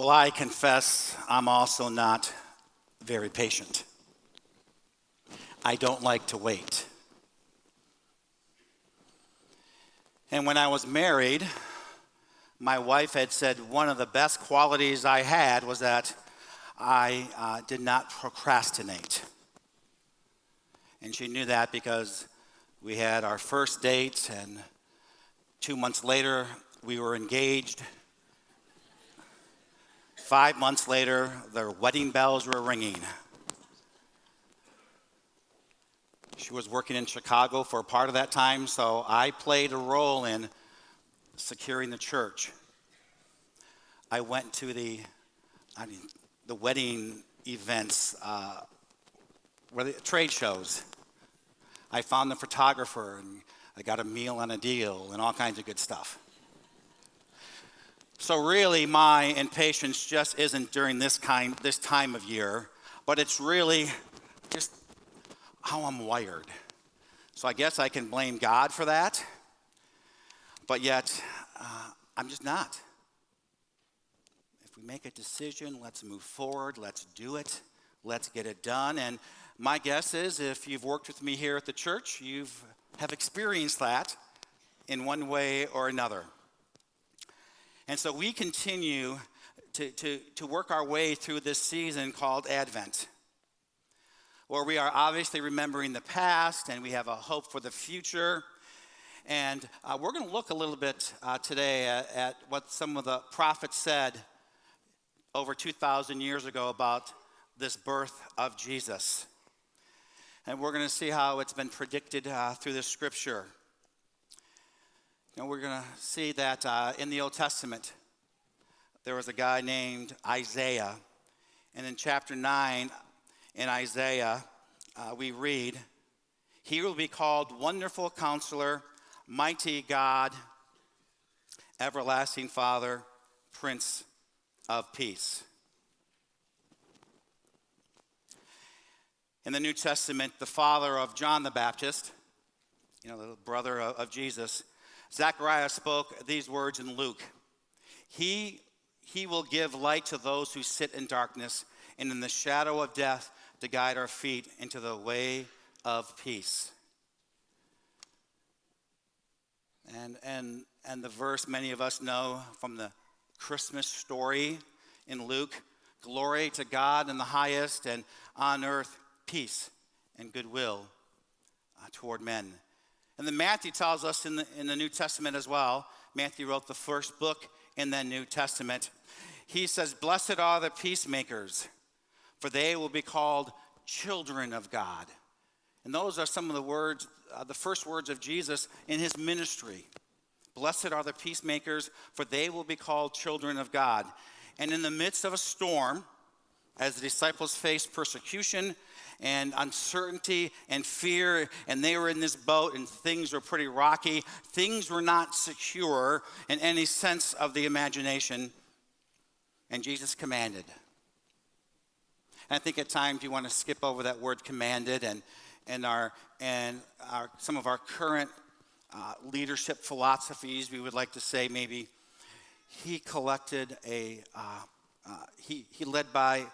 Well, I confess I'm also not very patient. I don't like to wait. And when I was married, my wife had said one of the best qualities I had was that I did not procrastinate. And she knew that because we had our first date, and 2 months later, we were engaged. 5 months later, their wedding bells were ringing. She was working in Chicago for a part of that time, so I played a role in securing the church. I went to the wedding events, the trade shows. I found the photographer, and I got a meal and a deal and all kinds of good stuff. So really, my impatience just isn't during this time of year, but it's really just how I'm wired. So I guess I can blame God for that, but yet I'm just not. If we make a decision, let's move forward, let's do it, let's get it done. And my guess is if you've worked with me here at the church, you have experienced that in one way or another. And so we continue to work our way through this season called Advent, where we are obviously remembering the past and we have a hope for the future. And we're going to look a little bit today at what some of the prophets said over 2,000 years ago about this birth of Jesus. And we're going to see how it's been predicted through the scripture. And we're going to see that in the Old Testament, there was a guy named Isaiah. And in chapter 9 in Isaiah, we read, "He will be called Wonderful Counselor, Mighty God, Everlasting Father, Prince of Peace." In the New Testament, the father of John the Baptist, the brother of Jesus, Zechariah spoke these words in Luke. He will give light to those who sit in darkness and in the shadow of death to guide our feet into the way of peace. And the verse many of us know from the Christmas story in Luke, "Glory to God in the highest, and on earth peace and goodwill toward men." And then Matthew tells us in the New Testament as well. Matthew wrote the first book in the New Testament. He says, "Blessed are the peacemakers, for they will be called children of God." And those are some of the words, the first words of Jesus in his ministry. Blessed are the peacemakers, for they will be called children of God. And in the midst of a storm, as the disciples faced persecution and uncertainty and fear, and they were in this boat and things were pretty rocky, things were not secure in any sense of the imagination, and Jesus commanded. And I think at times you want to skip over that word commanded, and some of our current leadership philosophies, we would like to say maybe he collected he led by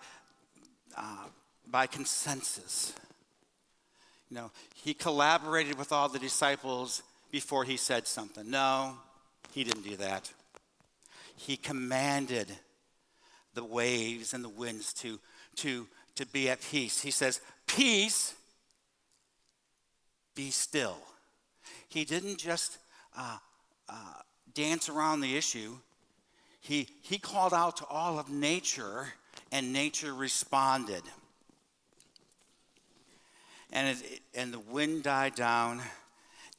consensus. He collaborated with all the disciples before he said something. No, he didn't do that. He commanded the waves and the winds to be at peace. He says, "Peace, be still." He didn't just dance around the issue. He called out to all of nature, and nature responded. And the wind died down,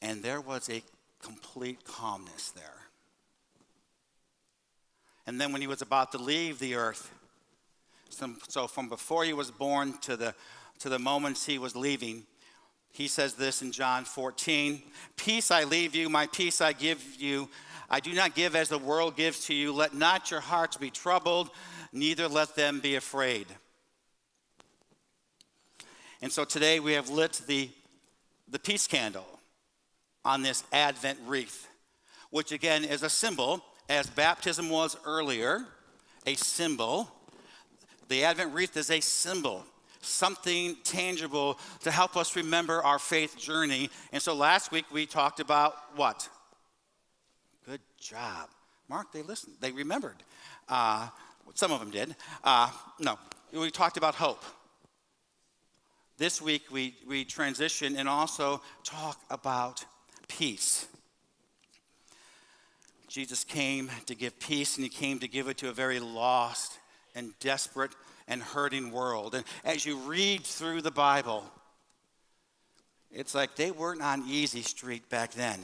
and there was a complete calmness there. And then when he was about to leave the earth, so from before he was born to the moments he was leaving, he says this in John 14, "Peace I leave you, my peace I give you. I do not give as the world gives to you. Let not your hearts be troubled, neither let them be afraid." And so today we have lit the peace candle on this Advent wreath, which again is a symbol, as baptism was earlier, a symbol. The Advent wreath is a symbol, something tangible to help us remember our faith journey. And so last week we talked about what? Good job. Mark, they listened. They remembered. Some of them did. No, we talked about hope. This week we transition and also talk about peace. Jesus came to give peace, and he came to give it to a very lost and desperate and hurting world. And as you read through the Bible, it's like they weren't on easy street back then.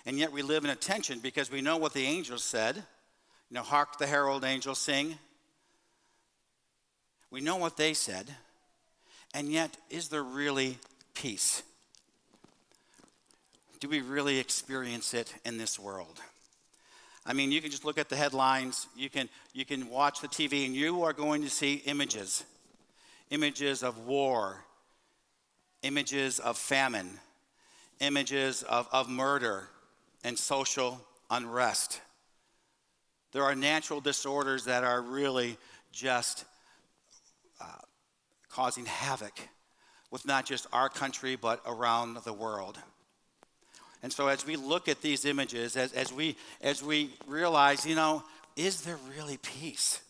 And yet we live in a tension because we know what the angels said. You know, hark the herald angels sing. We know what they said. And yet, is there really peace? Do we really experience it in this world? I mean, you can just look at the headlines. You can watch the TV, and you are going to see images of war, images of famine, images of murder and social unrest. There are natural disorders that are really just causing havoc with not just our country, but around the world. And so as we look at these images, as we realize, is there really peace?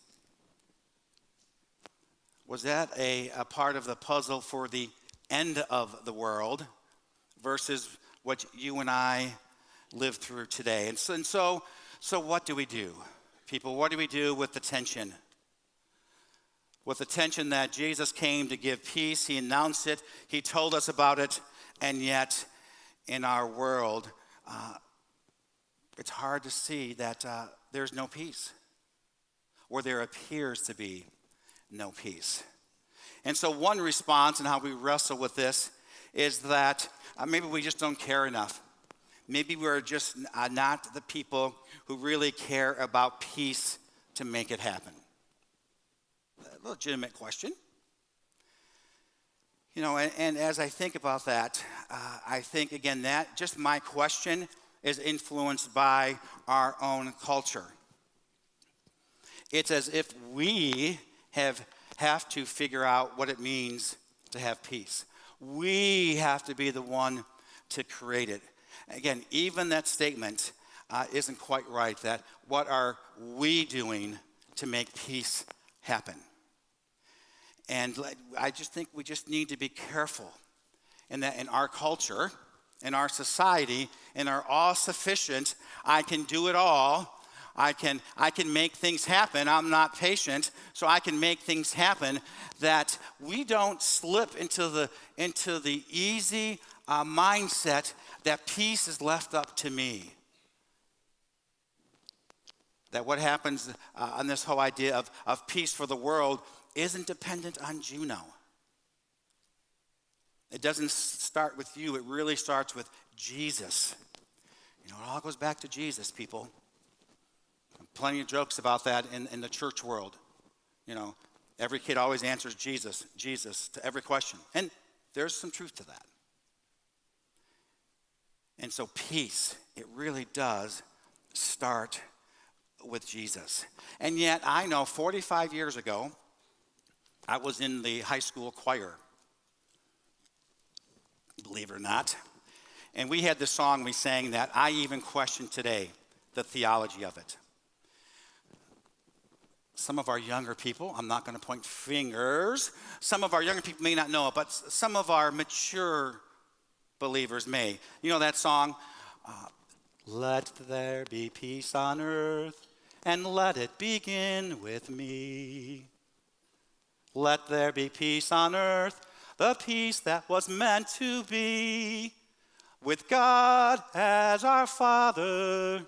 Was that a part of the puzzle for the end of the world versus what you and I live through today? And so what do we do, people? What do we do with the tension? With the tension that Jesus came to give peace, he announced it, he told us about it, and yet in our world, it's hard to see that there's no peace, or there appears to be no peace. And so one response in how we wrestle with this is that maybe we just don't care enough. Maybe we're just not the people who really care about peace to make it happen. A legitimate question. And as I think about that, I think, again, that just my question is influenced by our own culture. It's as if we have to figure out what it means to have peace. We have to be the one to create it. Again, even that statement isn't quite right, that what are we doing to make peace happen? And I just think we just need to be careful in that in our culture, in our society, in our all-sufficient, I can do it all, I can make things happen, I'm not patient, so I can make things happen, that we don't slip into the easy mindset that peace is left up to me. That what happens on this whole idea of peace for the world isn't dependent on Juno. It doesn't start with you. It really starts with Jesus. It all goes back to Jesus, people. Plenty of jokes about that in the church world. Every kid always answers Jesus, Jesus to every question. And there's some truth to that. And so peace, it really does start with Jesus. And yet I know 45 years ago, I was in the high school choir, believe it or not. And we had this song we sang that I even question today the theology of it. Some of our younger people, I'm not going to point fingers, some of our younger people may not know it, but some of our mature believers may. You know that song? Let there be peace on earth, and let it begin with me. Let there be peace on earth, the peace that was meant to be. With God as our Father,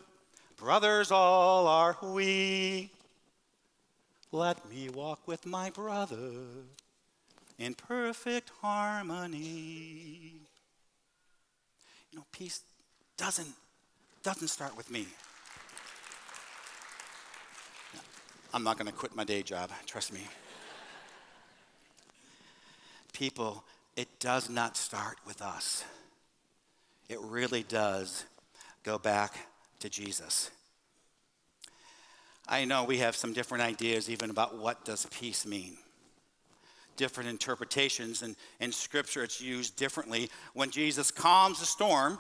brothers all are we. Let me walk with my brother in perfect harmony. Peace doesn't start with me. I'm not going to quit my day job, trust me. People, it does not start with us. It really does go back to Jesus. I know we have some different ideas even about what does peace mean. Different interpretations, and in Scripture it's used differently. When Jesus calms the storm,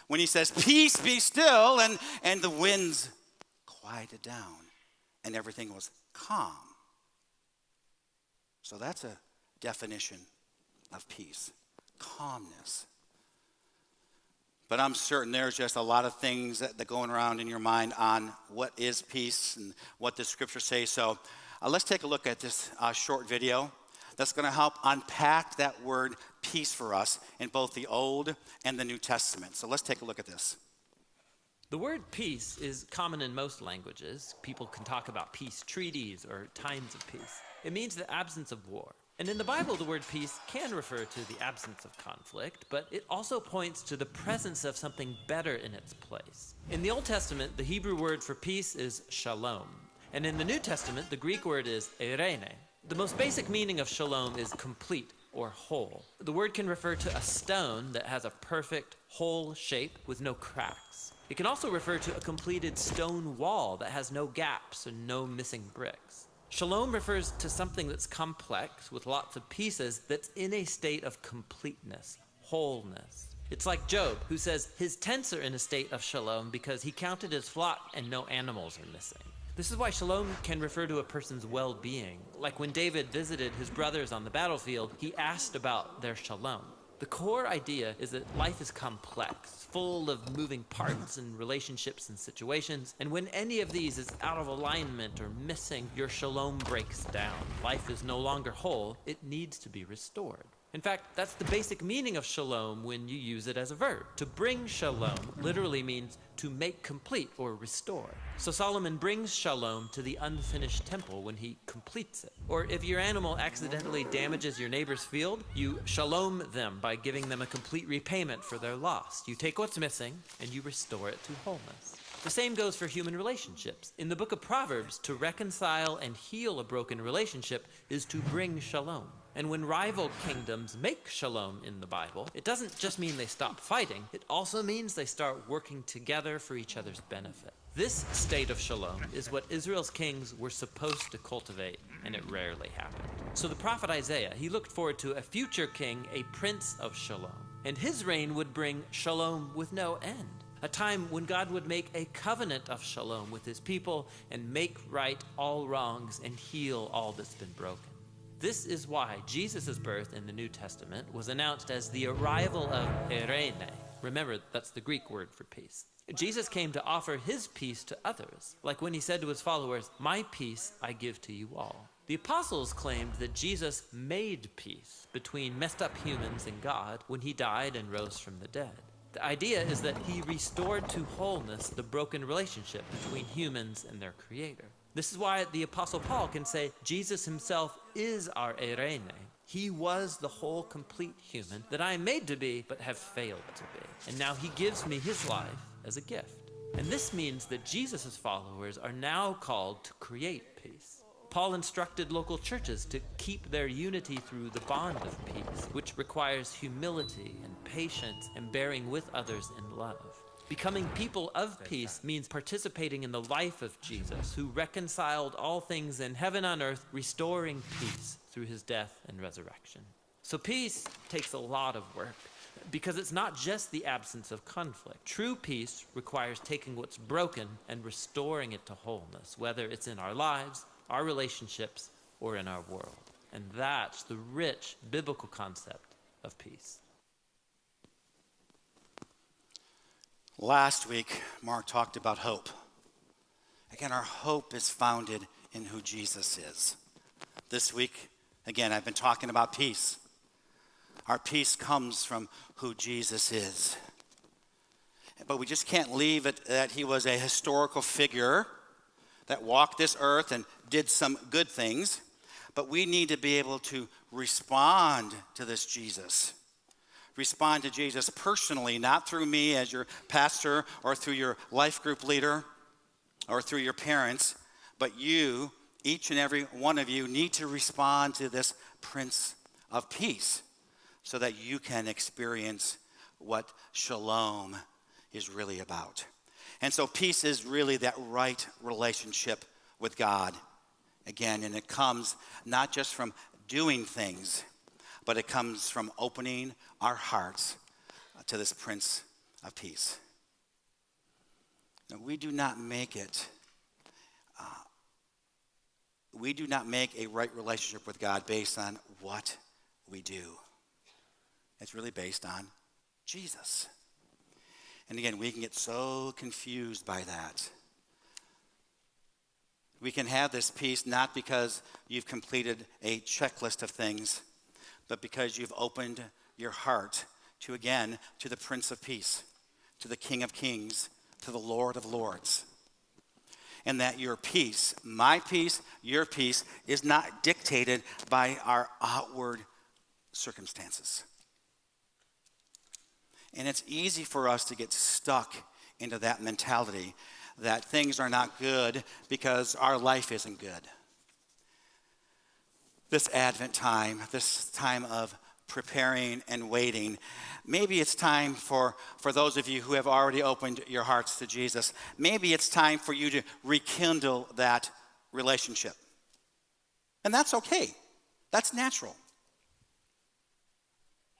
when he says, peace be still, and the winds quieted down and everything was calm. So that's a definition of peace, calmness. But I'm certain there's just a lot of things that are going around in your mind on what is peace and what the Scripture says. So let's take a look at this short video that's going to help unpack that word peace for us in both the Old and the New Testament. So let's take a look at this. The word peace is common in most languages. People can talk about peace treaties or times of peace. It means the absence of war. And in the Bible, the word peace can refer to the absence of conflict, but it also points to the presence of something better in its place. In the Old Testament, the Hebrew word for peace is shalom. And in the New Testament, the Greek word is eirene. The most basic meaning of shalom is complete or whole. The word can refer to a stone that has a perfect, whole shape with no cracks. It can also refer to a completed stone wall that has no gaps and no missing bricks. Shalom refers to something that's complex with lots of pieces that's in a state of completeness, wholeness. It's like Job, who says his tents are in a state of shalom because he counted his flock and no animals are missing. This is why shalom can refer to a person's well-being. Like when David visited his brothers on the battlefield, he asked about their shalom. The core idea is that life is complex, full of moving parts and relationships and situations, and when any of these is out of alignment or missing, your shalom breaks down. Life is no longer whole, it needs to be restored. In fact, that's the basic meaning of shalom when you use it as a verb. To bring shalom literally means to make complete or restore. So Solomon brings shalom to the unfinished temple when he completes it. Or if your animal accidentally damages your neighbor's field, you shalom them by giving them a complete repayment for their loss. You take what's missing and you restore it to wholeness. The same goes for human relationships. In the book of Proverbs, to reconcile and heal a broken relationship is to bring shalom. And when rival kingdoms make shalom in the Bible, it doesn't just mean they stop fighting, it also means they start working together for each other's benefit. This state of shalom is what Israel's kings were supposed to cultivate, and it rarely happened. So the prophet Isaiah, he looked forward to a future king, a prince of shalom. And his reign would bring shalom with no end. A time when God would make a covenant of shalom with his people and make right all wrongs and heal all that's been broken. This is why Jesus' birth in the New Testament was announced as the arrival of eirene. Remember, that's the Greek word for peace. Jesus came to offer his peace to others, like when he said to his followers, "My peace I give to you all." The apostles claimed that Jesus made peace between messed up humans and God when he died and rose from the dead. The idea is that he restored to wholeness the broken relationship between humans and their creator. This is why the Apostle Paul can say Jesus himself is our eirene. He was the whole complete human that I am made to be but have failed to be. And now he gives me his life as a gift. And this means that Jesus' followers are now called to create peace. Paul instructed local churches to keep their unity through the bond of peace, which requires humility and patience and bearing with others in love. Becoming people of peace means participating in the life of Jesus, who reconciled all things in heaven and earth, restoring peace through his death and resurrection. So peace takes a lot of work, because it's not just the absence of conflict. True peace requires taking what's broken and restoring it to wholeness, whether it's in our lives, our relationships, or in our world. And that's the rich biblical concept of peace. Last week, Mark talked about hope. Again, our hope is founded in who Jesus is. This week, again, I've been talking about peace. Our peace comes from who Jesus is. But we just can't leave it that he was a historical figure that walked this earth and did some good things. But we need to be able to respond to this Jesus. Respond to Jesus personally, not through me as your pastor or through your life group leader or through your parents, but you, each and every one of you, need to respond to this Prince of Peace so that you can experience what shalom is really about. And so peace is really that right relationship with God. Again, and it comes not just from doing things, but it comes from opening our hearts to this Prince of Peace. Now, we do not make a right relationship with God based on what we do. It's really based on Jesus. And again, we can get so confused by that. We can have this peace not because you've completed a checklist of things, but because you've opened your heart to the Prince of Peace, to the King of Kings, to the Lord of Lords. And that your peace, my peace, your peace, is not dictated by our outward circumstances. And it's easy for us to get stuck into that mentality that things are not good because our life isn't good. This Advent time, this time of preparing and waiting, maybe it's time for those of you who have already opened your hearts to Jesus, maybe it's time for you to rekindle that relationship. And that's okay. That's natural.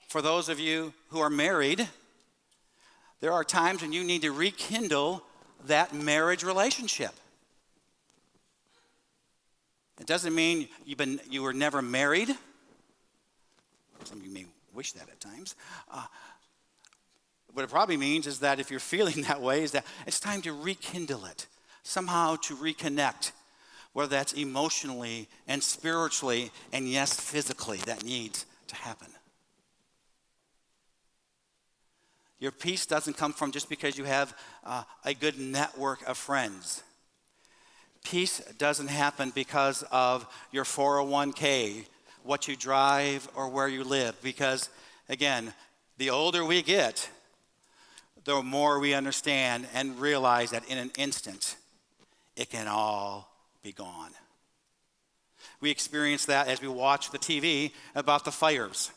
For those of you who are married, there are times when you need to rekindle that marriage relationship. It doesn't mean you were never married. Some of you may wish that at times. What it probably means is that if you're feeling that way, is that it's time to rekindle it, somehow to reconnect, whether that's emotionally and spiritually and yes, physically, that needs to happen. Your peace doesn't come from just because you have a good network of friends. Peace doesn't happen because of your 401k, what you drive, or where you live. Because, again, the older we get, the more we understand and realize that in an instant, it can all be gone. We experience that as we watch the TV about the fires.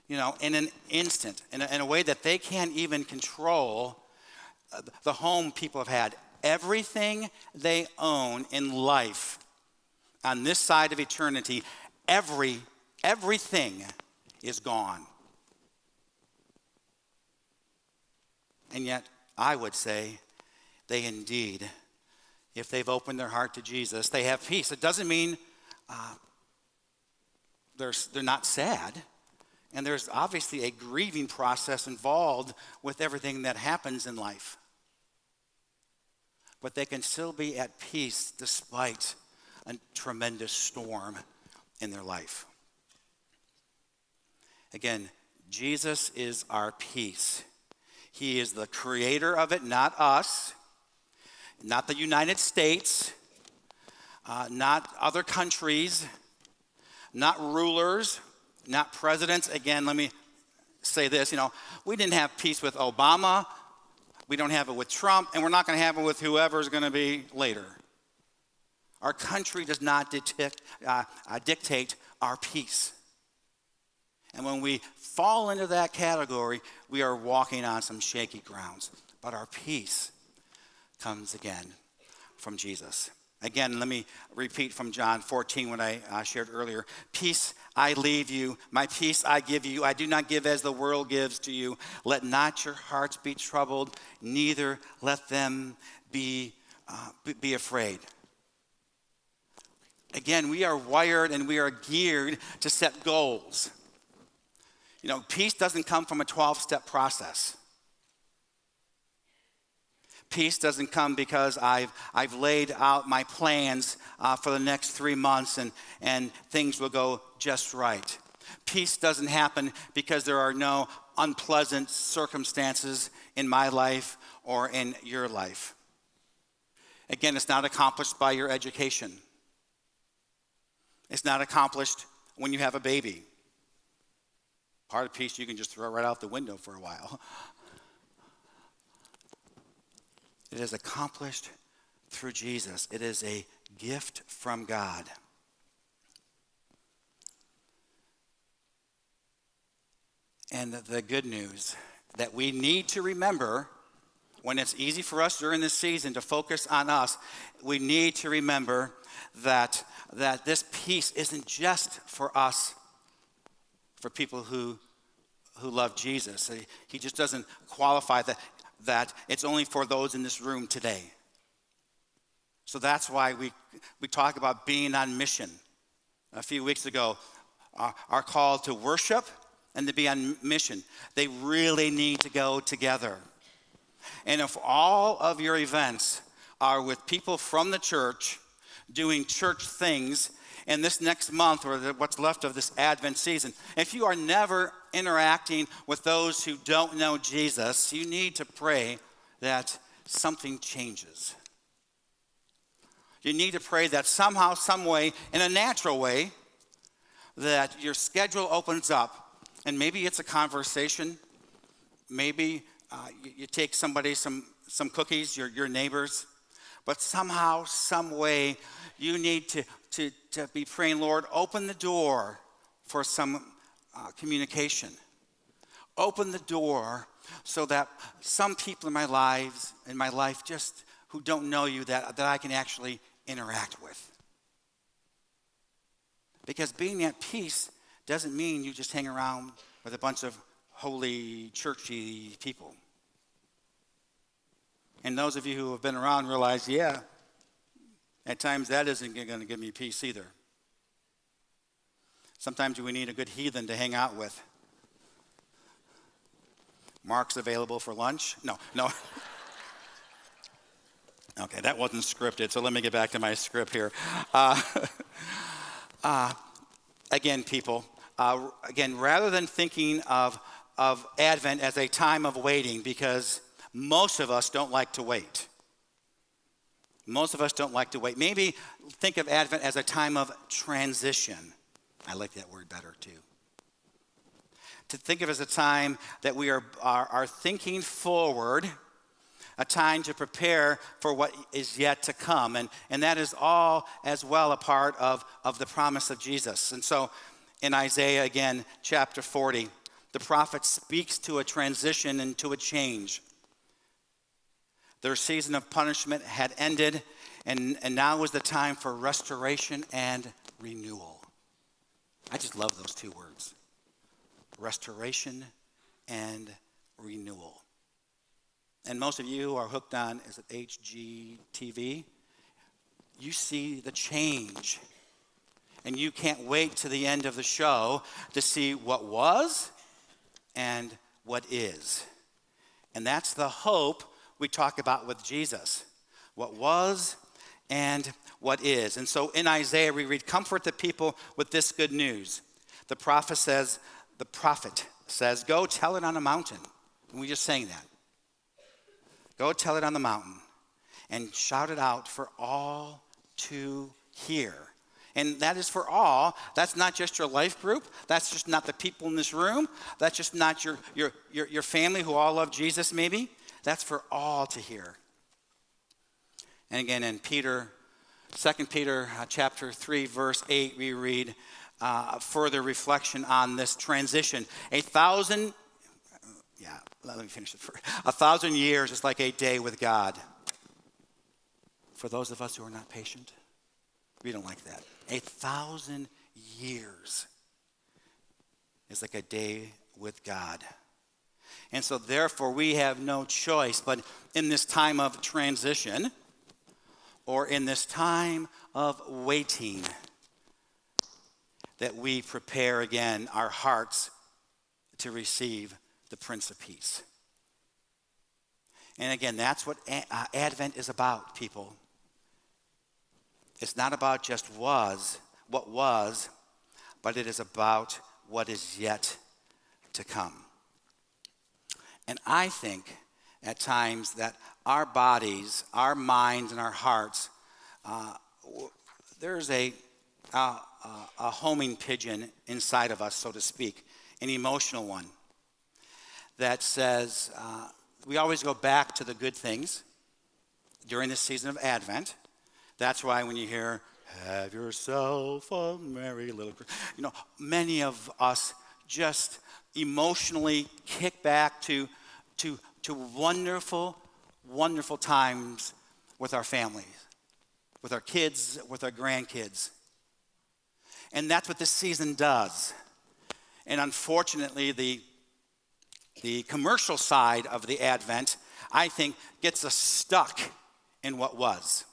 In an instant, in a way that they can't even control the home people have had. Everything they own in life on this side of eternity, everything is gone. And yet, I would say, they indeed, if they've opened their heart to Jesus, they have peace. It doesn't mean they're not sad. And there's obviously a grieving process involved with everything that happens in life. But they can still be at peace despite a tremendous storm in their life. Again, Jesus is our peace. He is the creator of it, not us, not the United States, not other countries, not rulers, not presidents. Again, let me say this, we didn't have peace with Obama, we don't have it with Trump, and we're not going to have it with whoever's going to be later. Our country does not dictate our peace. And when we fall into that category, we are walking on some shaky grounds. But our peace comes again from Jesus. Again, let me repeat from John 14 what I shared earlier. Peace I leave you, my peace I give you. I do not give as the world gives to you. Let not your hearts be troubled, neither let them be afraid. Again, we are wired and we are geared to set goals. Peace doesn't come from a 12-step process. Peace doesn't come because I've laid out my plans for the next 3 months and things will go just right. Peace doesn't happen because there are no unpleasant circumstances in my life or in your life. Again, it's not accomplished by your education. It's not accomplished when you have a baby. Part of peace you can just throw right out the window for a while. It is accomplished through Jesus. It is a gift from God. And the good news that we need to remember when it's easy for us during this season to focus on us, we need to remember that this peace isn't just for us, for people who love Jesus. He just doesn't qualify that it's only for those in this room today. So that's why we talk about being on mission. A few weeks ago, our call to worship and to be on mission, they really need to go together. And if all of your events are with people from the church doing church things in this next month or what's left of this Advent season, if you are never interacting with those who don't know Jesus, you need to pray that something changes. You need to pray that somehow, some way, in a natural way, that your schedule opens up. And maybe it's a conversation. Maybe you take somebody some cookies, your neighbors. But somehow, some way, you need to be praying, Lord, open the door for some communication. Open the door so that some people in my life just who don't know you, that I can actually interact with. Because being at peace doesn't mean you just hang around with a bunch of holy, churchy people. And those of you who have been around realize, yeah, at times that isn't going to give me peace either. Sometimes we need a good heathen to hang out with. Mark's available for lunch? No. Okay, that wasn't scripted, so let me get back to my script here. Again, people, rather than thinking of Advent as a time of waiting, because most of us don't like to wait. Most of us don't like to wait. Maybe think of Advent as a time of transition. I like that word better, too. To think of it as a time that we are thinking forward, a time to prepare for what is yet to come. And that is all as well a part of the promise of Jesus. And so in Isaiah, again, chapter 40, the prophet speaks to a transition and to a change. Their season of punishment had ended, and now was the time for restoration and renewal. I just love those two words. Restoration and renewal. And most of you who are hooked on, is it HGTV? You see the change. And you can't wait to the end of the show to see what was and what is. And that's the hope we talk about with Jesus. What was and what is. And so in Isaiah we read, comfort the people with this good news. The prophet says, go tell it on a mountain. And we just sang that. Go tell it on the mountain and shout it out for all to hear. And that is for all. That's not just your life group. That's just not the people in this room. That's just not your family who all love Jesus maybe. That's for all to hear. And again in 2 Peter chapter 3, verse 8, we read further reflection on this transition. 1,000 years is like a day with God. For those of us who are not patient, we don't like that. 1,000 years is like a day with God. And so therefore we have no choice but in this time of transition or in this time of waiting that we prepare again our hearts to receive the Prince of Peace. And again, that's what Advent is about, people. It's not about just what was, but it is about what is yet to come. And I think at times that our bodies, our minds, and our hearts, there's a homing pigeon inside of us, so to speak, an emotional one that says we always go back to the good things during this season of Advent. That's why when you hear, have yourself a merry little Christmas, many of us just emotionally kick back to wonderful, wonderful times with our families, with our kids, with our grandkids. And that's what this season does. And unfortunately, the commercial side of the Advent, I think, gets us stuck in what was.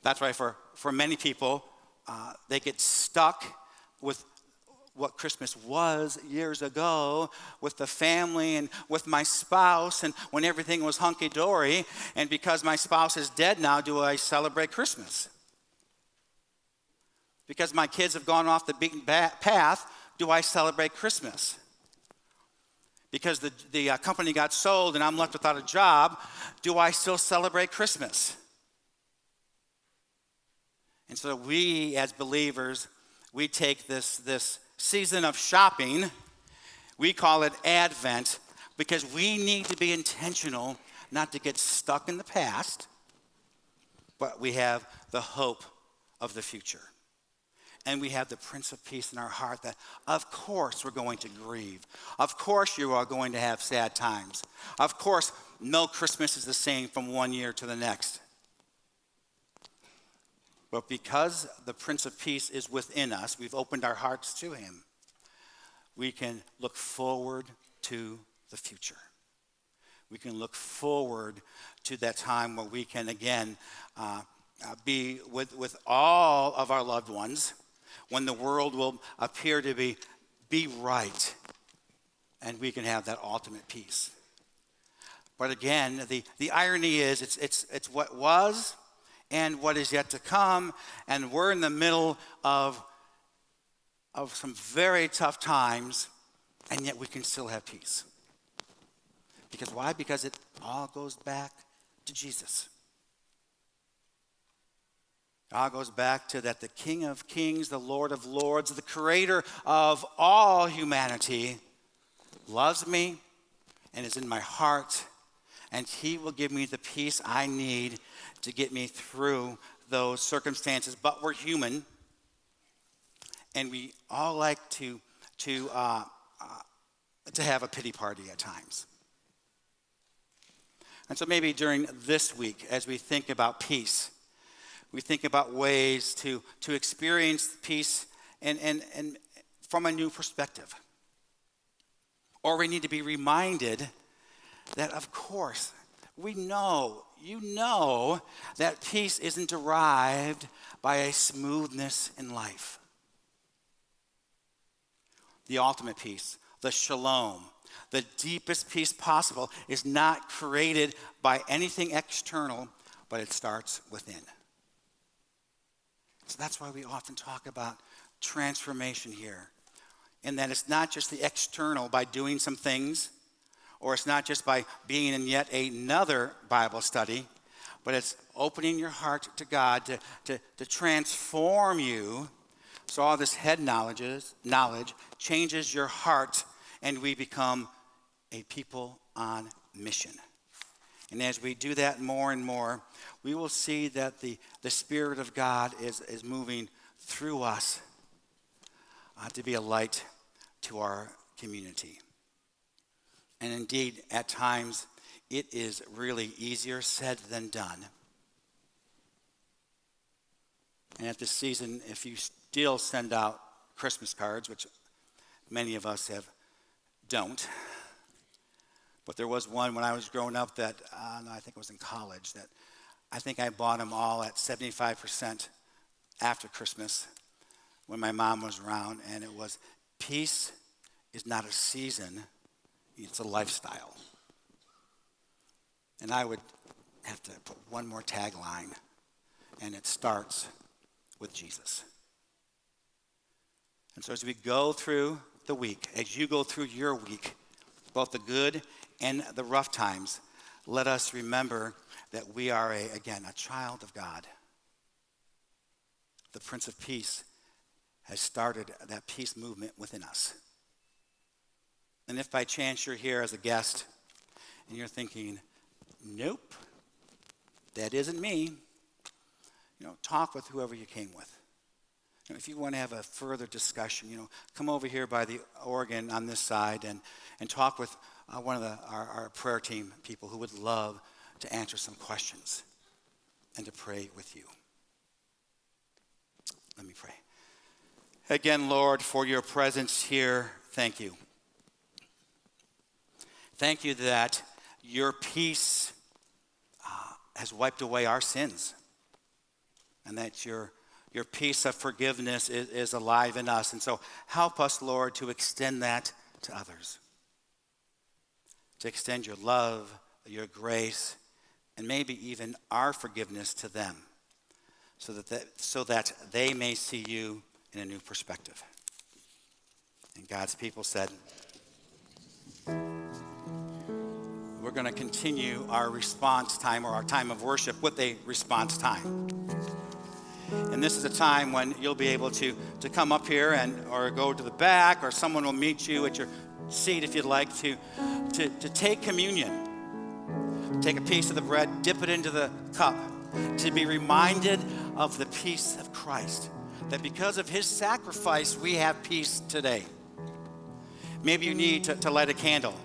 That's why for many people, they get stuck with what Christmas was years ago, with the family and with my spouse, and when everything was hunky-dory. And because my spouse is dead now, do I celebrate Christmas? Because my kids have gone off the beaten path, do I celebrate Christmas? Because the company got sold and I'm left without a job, do I still celebrate Christmas? And so we, as believers, we take this season of shopping, we call it Advent, because we need to be intentional not to get stuck in the past, but we have the hope of the future. And we have the Prince of Peace in our heart that, of course, we're going to grieve. Of course, you are going to have sad times. Of course, no Christmas is the same from one year to the next. But because the Prince of Peace is within us, we've opened our hearts to him. We can look forward to the future. We can look forward to that time where we can again be with all of our loved ones, when the world will appear to be right, and we can have that ultimate peace. But again, the irony is it's what was and what is yet to come, and we're in the middle of some very tough times, and yet we can still have peace. Because why? Because it all goes back to Jesus. It all goes back to that the King of Kings, the Lord of Lords, the creator of all humanity, loves me and is in my heart, and he will give me the peace I need to get me through those circumstances. But we're human, and we all like to have a pity party at times. And so maybe during this week, as we think about peace, we think about ways to experience peace and from a new perspective. Or we need to be reminded that, of course, you know that peace isn't derived by a smoothness in life. The ultimate peace, the shalom, the deepest peace possible, is not created by anything external, but it starts within. So that's why we often talk about transformation here. And that it's not just the external by doing some things, or it's not just by being in yet another Bible study, but it's opening your heart to God to transform you. So all this head knowledge changes your heart, and we become a people on mission. And as we do that more and more, we will see that the Spirit of God is moving through us to be a light to our community. And indeed, at times, it is really easier said than done. And at this season, if you still send out Christmas cards, which many of us don't, but there was one when I was growing up that, I think it was in college, that I think I bought them all at 75% after Christmas when my mom was around, and it was, peace is not a season, it's a lifestyle. And I would have to put one more tagline, and it starts with Jesus. And so as we go through the week, as you go through your week, both the good and the rough times, let us remember that we are, a child of God. The Prince of Peace has started that peace movement within us. And if by chance you're here as a guest and you're thinking, nope, that isn't me, talk with whoever you came with. If you want to have a further discussion, come over here by the organ on this side and talk with one of our prayer team people who would love to answer some questions and to pray with you. Let me pray. Again, Lord, for your presence here, thank you. Thank you that your peace has wiped away our sins, and that your peace of forgiveness is alive in us. And so help us, Lord, to extend that to others, to extend your love, your grace, and maybe even our forgiveness to them, so that they may see you in a new perspective. And God's people said, we're going to continue our response time, or our time of worship, with a response time. And this is a time when you'll be able to come up here or go to the back, or someone will meet you at your seat if you'd like to take communion. Take a piece of the bread, dip it into the cup, to be reminded of the peace of Christ, that because of his sacrifice, we have peace today. Maybe you need to light a candle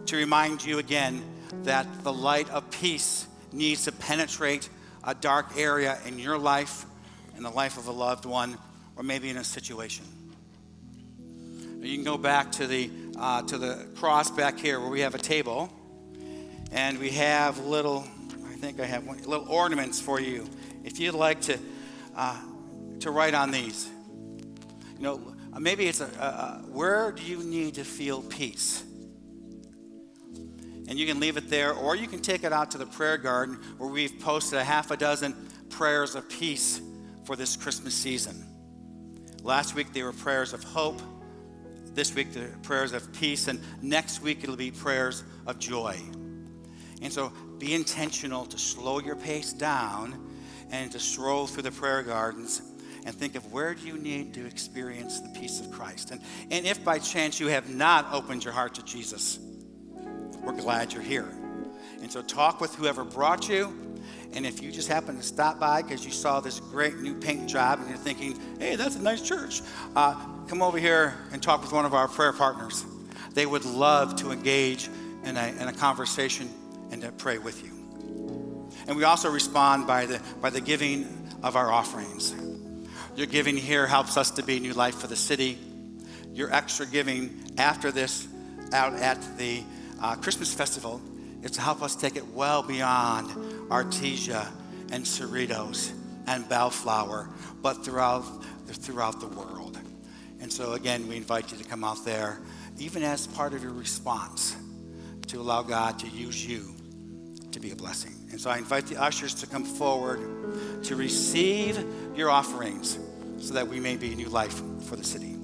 to remind you again that the light of peace needs to penetrate a dark area in your life, in the life of a loved one, or maybe in a situation. You can go back to the cross back here where we have a table, and we have little ornaments for you. If you'd like to write on these, maybe it's where do you need to feel peace? And you can leave it there, or you can take it out to the prayer garden where we've posted a half a dozen prayers of peace for this Christmas season. Last week they were prayers of hope. This week they're prayers of peace, and next week it'll be prayers of joy. And so be intentional to slow your pace down and to stroll through the prayer gardens and think of where do you need to experience the peace of Christ. And if by chance you have not opened your heart to Jesus, we're glad you're here. And so talk with whoever brought you. And if you just happen to stop by because you saw this great new paint job and you're thinking, hey, that's a nice church, come over here and talk with one of our prayer partners. They would love to engage in a conversation and to pray with you. And we also respond by the giving of our offerings. Your giving here helps us to be New Life for the City. Your extra giving after this out at the Christmas festival is to help us take it well beyond Artesia and Cerritos and Bellflower, but throughout the world. And so again, we invite you to come out there, even as part of your response, to allow God to use you to be a blessing. And so I invite the ushers to come forward to receive your offerings so that we may be New Life for the City.